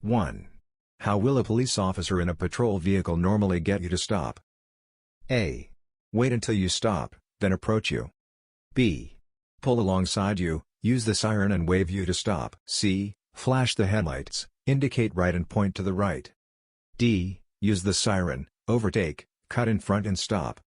1. How will a police officer in a patrol vehicle normally get you to stop? A. Wait until you stop, then approach you. B. Pull alongside you, use the siren and wave you to stop. C. Flash the headlights, indicate right and point to the right. D. Use the siren, overtake, cut in front and stop.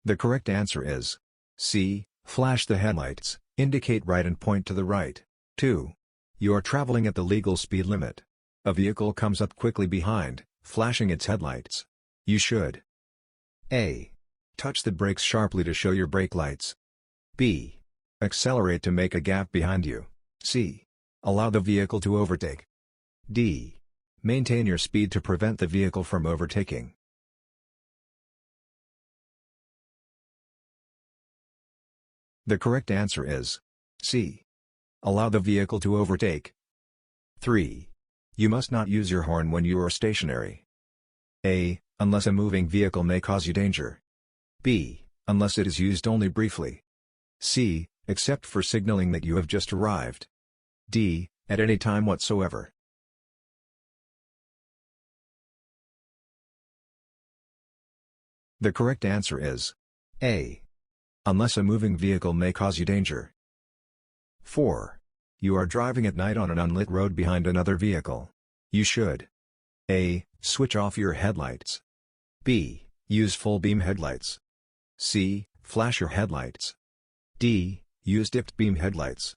The correct answer is C. Flash the headlights, indicate right and point to the right. 2. You are traveling at the legal speed limit. A vehicle comes up quickly behind, flashing its headlights. You should A. Touch the brakes sharply to show your brake lights. B. Accelerate to make a gap behind you. C. Allow the vehicle to overtake. D. Maintain your speed to prevent the vehicle from overtaking. The correct answer is C. Allow the vehicle to overtake. 3. You must not use your horn when you are stationary. A. Unless a moving vehicle may cause you danger. B. Unless it is used only briefly. C. Except for signaling that you have just arrived. D. At any time whatsoever. The correct answer is A. Unless a moving vehicle may cause you danger. 4. You are driving at night on an unlit road behind another vehicle. You should A. Switch off your headlights. B. Use full beam headlights. C. Flash your headlights. D. Use dipped beam headlights.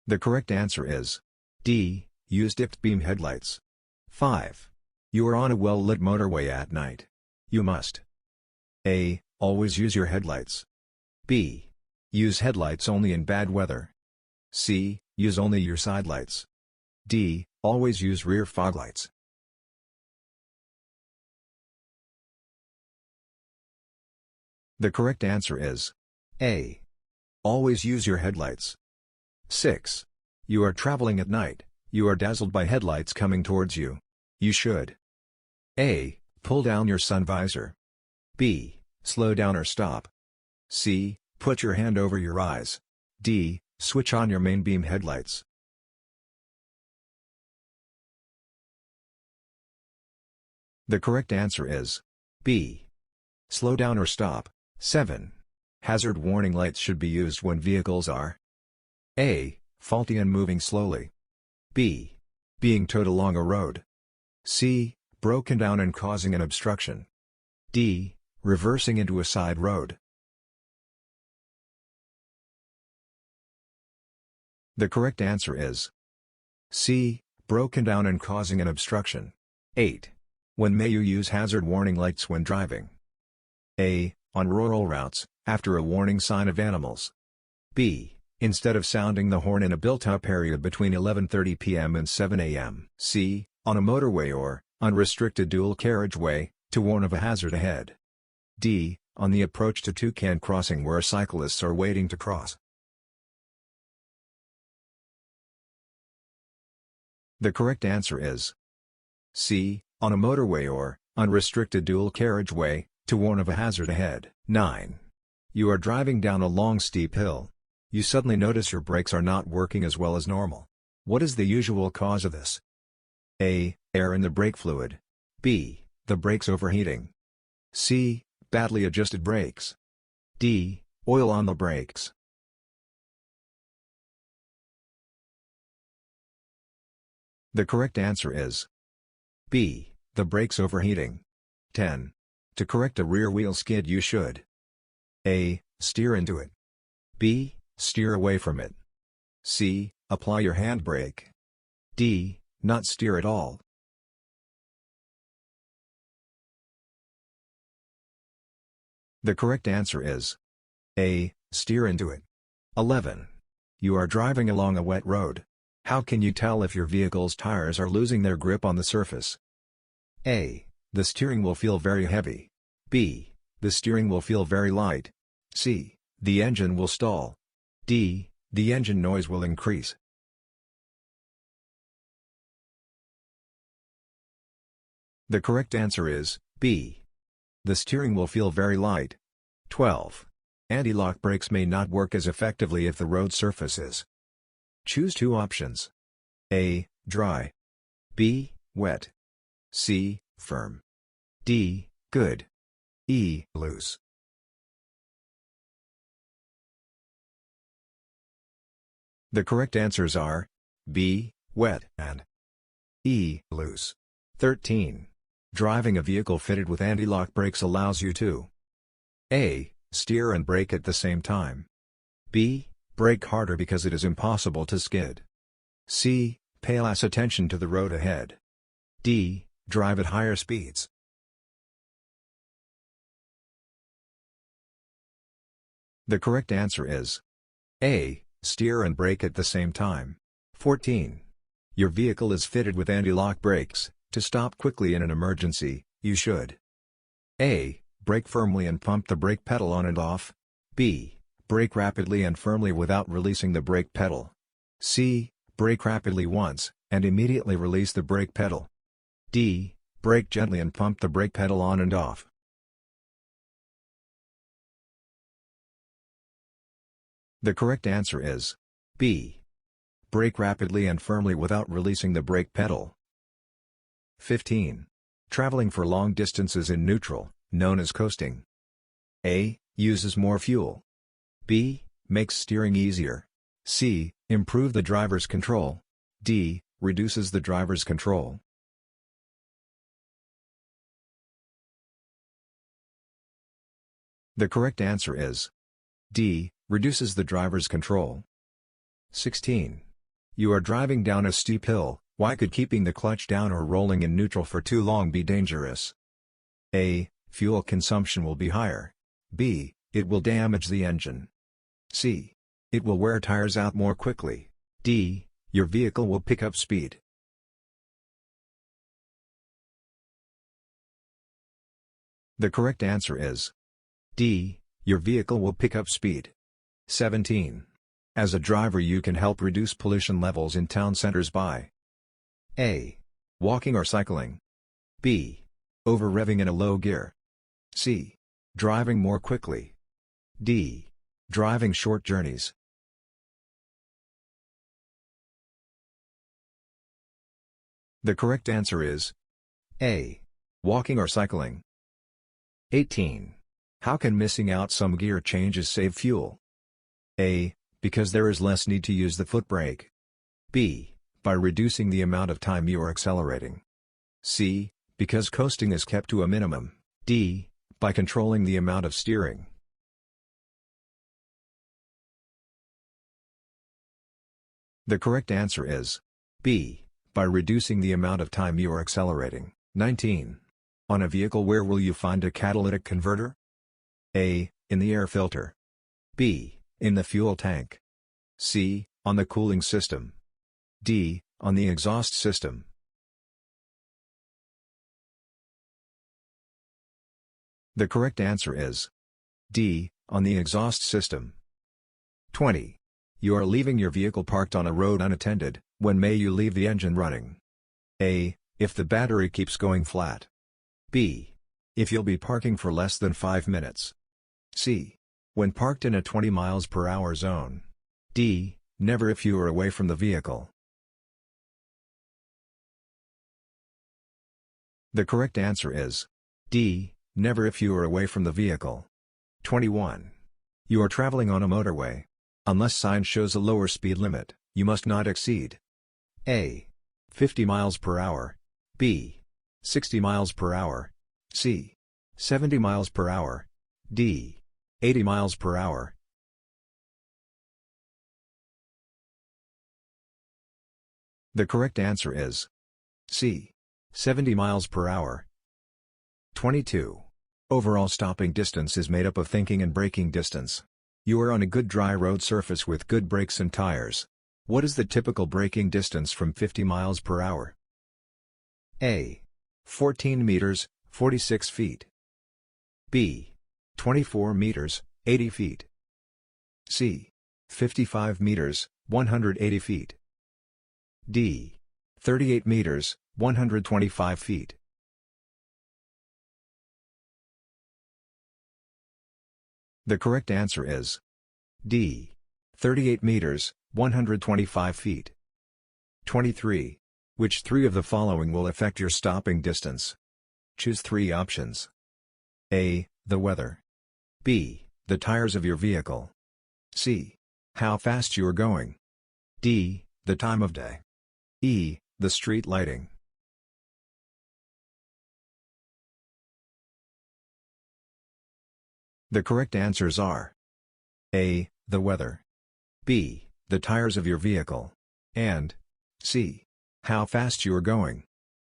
The correct answer is D. Use dipped beam headlights. 5. You are on a well-lit motorway at night. You must A. Always use your headlights. B. Use headlights only in bad weather. C. Use only your side lights. D. Always use rear fog lights. The correct answer is A. Always use your headlights. 6. You are traveling at night, you are dazzled by headlights coming towards you. You should A. Pull down your sun visor. B. Slow down or stop. C. Put your hand over your eyes. D. Switch on your main beam headlights. The correct answer is B. Slow down or stop. 7. Hazard warning lights should be used when vehicles are A. Faulty and moving slowly. B. Being towed along a road. C. Broken down and causing an obstruction. D. Reversing into a side road. The correct answer is C. Broken down and causing an obstruction. 8. When may you use hazard warning lights when driving? A. On rural routes, after a warning sign of animals. B. Instead of sounding the horn in a built-up area between 11:30 p.m. and 7 a.m. C. On a motorway or unrestricted dual carriageway, to warn of a hazard ahead. D. On the approach to Toucan Crossing where cyclists are waiting to cross. The correct answer is C. On a motorway or unrestricted dual carriageway, to warn of a hazard ahead. 9. You are driving down a long steep hill. You suddenly notice your brakes are not working as well as normal. What is the usual cause of this? A. Air in the brake fluid. B. The brakes overheating. C. Badly adjusted brakes. D. Oil on the brakes. The correct answer is B. The brakes overheating. 10. To correct a rear wheel skid you should A. Steer into it. B. Steer away from it. C. Apply your handbrake. D. Not steer at all. The correct answer is A. Steer into it. 11. You are driving along a wet road. How can you tell if your vehicle's tires are losing their grip on the surface? A. The steering will feel very heavy. B. The steering will feel very light. C. The engine will stall. D. The engine noise will increase. The correct answer is B. The steering will feel very light. 12. Anti-lock brakes may not work as effectively if the road surface is. Choose two options. A. Dry. B. Wet. C. Firm. D. Good. E. Loose. The correct answers are B. Wet and E. Loose. 13. Driving a vehicle fitted with anti-lock brakes allows you to A. Steer and brake at the same time. B. Brake harder because it is impossible to skid. C. Pay less attention to the road ahead. D. Drive at higher speeds. The correct answer is A. Steer and brake at the same time. 14. Your vehicle is fitted with anti-lock brakes. To stop quickly in an emergency, you should A. Brake firmly and pump the brake pedal on and off. B. Brake rapidly and firmly without releasing the brake pedal. C. Brake rapidly once, and immediately release the brake pedal. D. Brake gently and pump the brake pedal on and off. The correct answer is B. Brake rapidly and firmly without releasing the brake pedal. 15. Traveling for long distances in neutral, known as coasting. A. Uses more fuel. B. Makes steering easier. C. Improve the driver's control. D. Reduces the driver's control. The correct answer is D. Reduces the driver's control. 16. You are driving down a steep hill. Why could keeping the clutch down or rolling in neutral for too long be dangerous? A. Fuel consumption will be higher. B. It will damage the engine. C. It will wear tires out more quickly. D. Your vehicle will pick up speed. The correct answer is D. Your vehicle will pick up speed. 17. As a driver you can help reduce pollution levels in town centers by A. Walking or cycling. B. Over-revving in a low gear. C. Driving more quickly. D. Driving short journeys. The correct answer is A. Walking or cycling. 18. How can missing out some gear changes save fuel? A. Because there is less need to use the foot brake. B. By reducing the amount of time you are accelerating. C. Because coasting is kept to a minimum. D. By controlling the amount of steering. The correct answer is B. By reducing the amount of time you are accelerating. 19. On a vehicle where will you find a catalytic converter? A. In the air filter. B. In the fuel tank. C. On the cooling system. D. On the exhaust system. The correct answer is D. On the exhaust system. 20. You are leaving your vehicle parked on a road unattended. When may you leave the engine running? A. If the battery keeps going flat. B. If you'll be parking for less than 5 minutes. C. When parked in a 20 miles per hour zone. D. Never if you are away from the vehicle. The correct answer is D. Never if you are away from the vehicle. 21. You are traveling on a motorway. Unless sign shows a lower speed limit, you must not exceed A. 50 miles per hour. B. 60 miles per hour. C. 70 miles per hour. D. 80 miles per hour. The correct answer is C. 70 miles per hour. 22. Overall stopping distance is made up of thinking and braking distance. You are on a good dry road surface with good brakes and tires. What is the typical braking distance from 50 miles per hour? A. 14 meters, 46 feet. B. 24 meters, 80 feet. C. 55 meters, 180 feet. D. 38 meters, 125 feet. The correct answer is D. 38 meters, 125 feet. 23. Which three of the following will affect your stopping distance? Choose three options. A. The weather. B. The tires of your vehicle. C. How fast you are going. D. The time of day. E. The street lighting. The correct answers are A. The weather. B. The tires of your vehicle. And C. How fast you are going.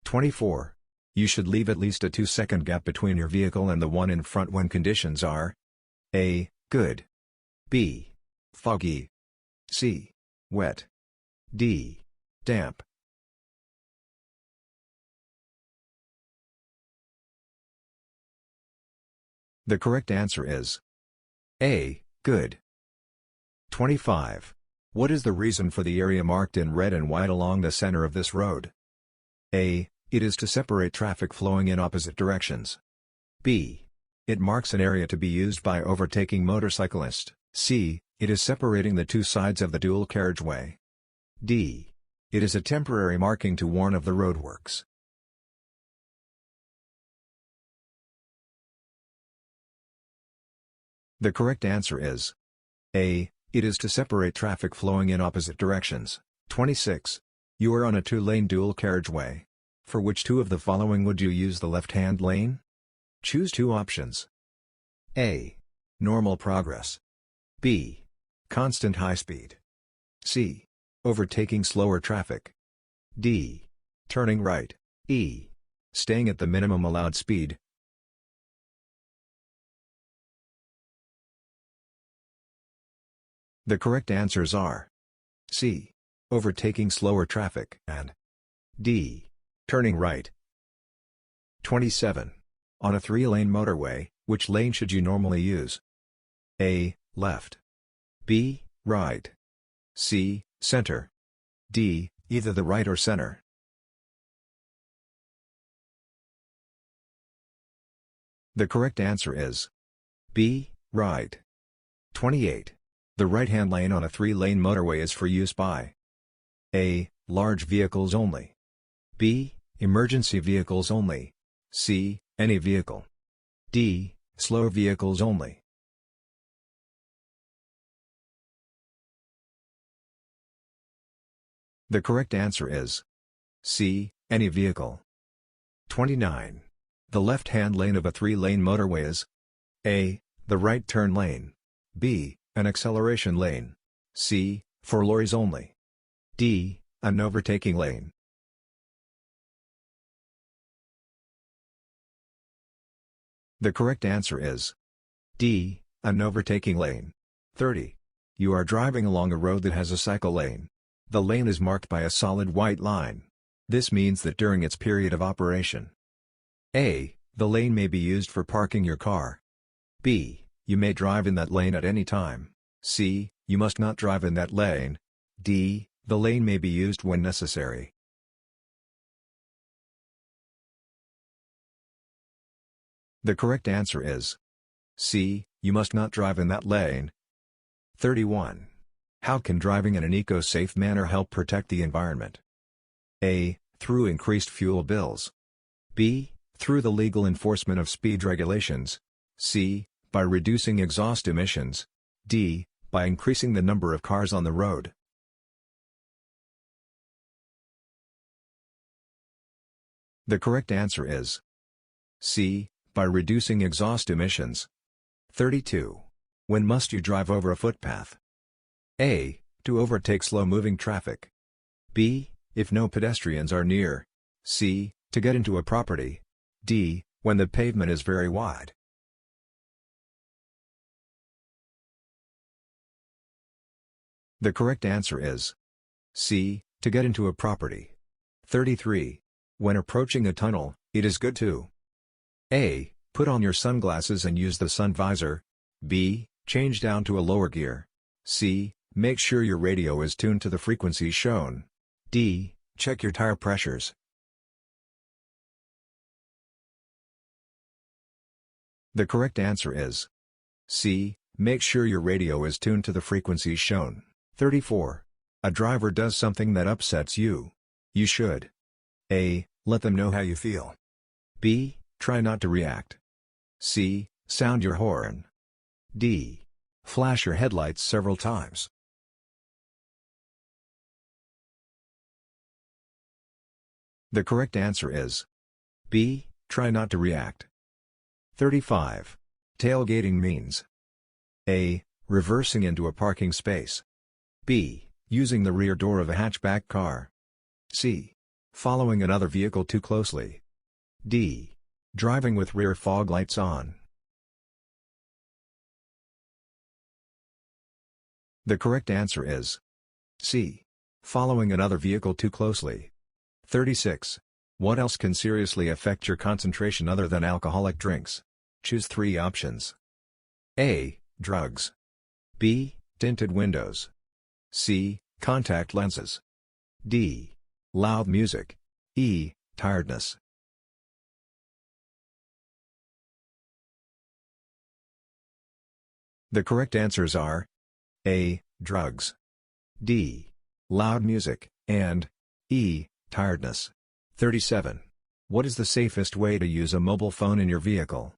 24. You should leave at least a 2-second gap between your vehicle and the one in front when conditions are A. Good. B. Foggy. C. Wet. D. Damp. The correct answer is A. Good. 25. What is the reason for the area marked in red and white along the center of this road? A. It is to separate traffic flowing in opposite directions. B. It marks an area to be used by overtaking motorcyclists. C. It is separating the two sides of the dual carriageway. D. It is a temporary marking to warn of the roadworks. The correct answer is A. It is to separate traffic flowing in opposite directions. 26. You are on a 2-lane dual carriageway. For which two of the following would you use the left-hand lane? Choose two options. A. Normal progress. B. Constant high speed. C. Overtaking slower traffic. D. Turning right. E. Staying at the minimum allowed speed. The correct answers are C. Overtaking slower traffic and D. Turning right. 27. On a 3-lane motorway, which lane should you normally use? A. Left. B. Right. C. Center. D. Either the right or center. The correct answer is B. Right. 28. The right-hand lane on a 3-lane motorway is for use by A. Large vehicles only. B. Emergency vehicles only. C. Any vehicle. D. Slow vehicles only. The correct answer is C. Any vehicle. 29. The left-hand lane of a 3-lane motorway is A. The right turn lane. B. An acceleration lane. C. For lorries only. D. An overtaking lane. The correct answer is D. An overtaking lane. 30. You are driving along a road that has a cycle lane. The lane is marked by a solid white line. This means that during its period of operation, A. The lane may be used for parking your car. B. You may drive in that lane at any time. C. You must not drive in that lane. D. The lane may be used when necessary. The correct answer is C. You must not drive in that lane. 31. How can driving in an eco-safe manner help protect the environment? A. Through increased fuel bills. B. Through the legal enforcement of speed regulations. C. By reducing exhaust emissions. D. By increasing the number of cars on the road. The correct answer is C. By reducing exhaust emissions. 32. When must you drive over a footpath? A. To overtake slow-moving traffic. B. If no pedestrians are near. C. To get into a property. D. When the pavement is very wide. The correct answer is C. To get into a property. 33. When approaching a tunnel, it is good to A. Put on your sunglasses and use the sun visor. B. Change down to a lower gear. C. Make sure your radio is tuned to the frequencies shown. D. Check your tire pressures. The correct answer is C. Make sure your radio is tuned to the frequencies shown. 34. A driver does something that upsets you. You should A. Let them know how you feel. B. Try not to react. C. Sound your horn. D. Flash your headlights several times. The correct answer is B. Try not to react. 35. Tailgating means A. Reversing into a parking space. B. Using the rear door of a hatchback car. C. Following another vehicle too closely. D. Driving with rear fog lights on. The correct answer is C. Following another vehicle too closely. 36. What else can seriously affect your concentration other than alcoholic drinks? Choose 3 options. A. Drugs. B. Tinted windows. C. Contact lenses. D. Loud music. E. Tiredness. The correct answers are A. Drugs. D. Loud music, and E. Tiredness. 37. What is the safest way to use a mobile phone in your vehicle?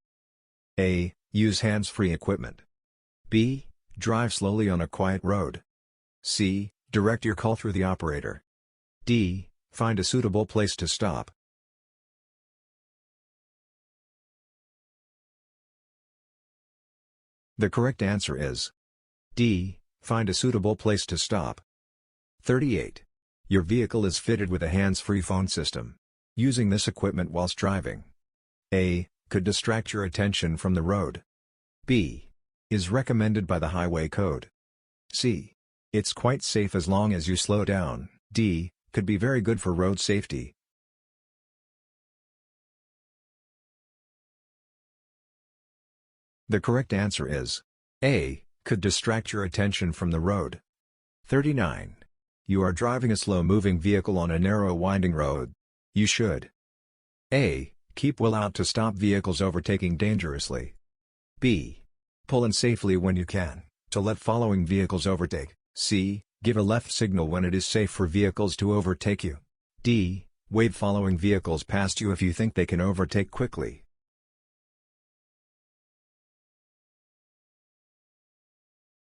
A. Use hands-free equipment. B. Drive slowly on a quiet road. C. Direct your call through the operator. D. Find a suitable place to stop. The correct answer is D. Find a suitable place to stop. 38. Your vehicle is fitted with a hands-free phone system. Using this equipment whilst driving A. Could distract your attention from the road. B. Is recommended by the highway code. C. It's quite safe as long as you slow down. D. Could be very good for road safety. The correct answer is A. Could distract your attention from the road. 39. You are driving a slow-moving vehicle on a narrow winding road. You should A. Keep well out to stop vehicles overtaking dangerously. B. Pull in safely when you can, to let following vehicles overtake. C. Give a left signal when it is safe for vehicles to overtake you. D. Wave following vehicles past you if you think they can overtake quickly.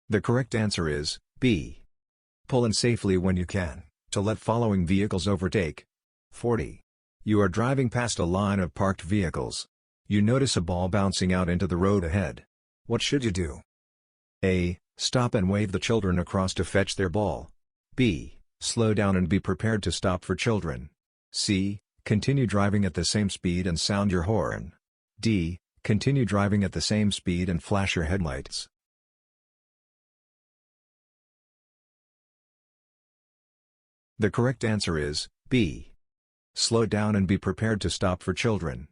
The correct answer is B. Pull in safely when you can, to let following vehicles overtake. 40. You are driving past a line of parked vehicles. You notice a ball bouncing out into the road ahead. What should you do? A. Stop and wave the children across to fetch their ball. B. Slow down and be prepared to stop for children. C. Continue driving at the same speed and sound your horn. D. Continue driving at the same speed and flash your headlights. The correct answer is B. Slow down and be prepared to stop for children.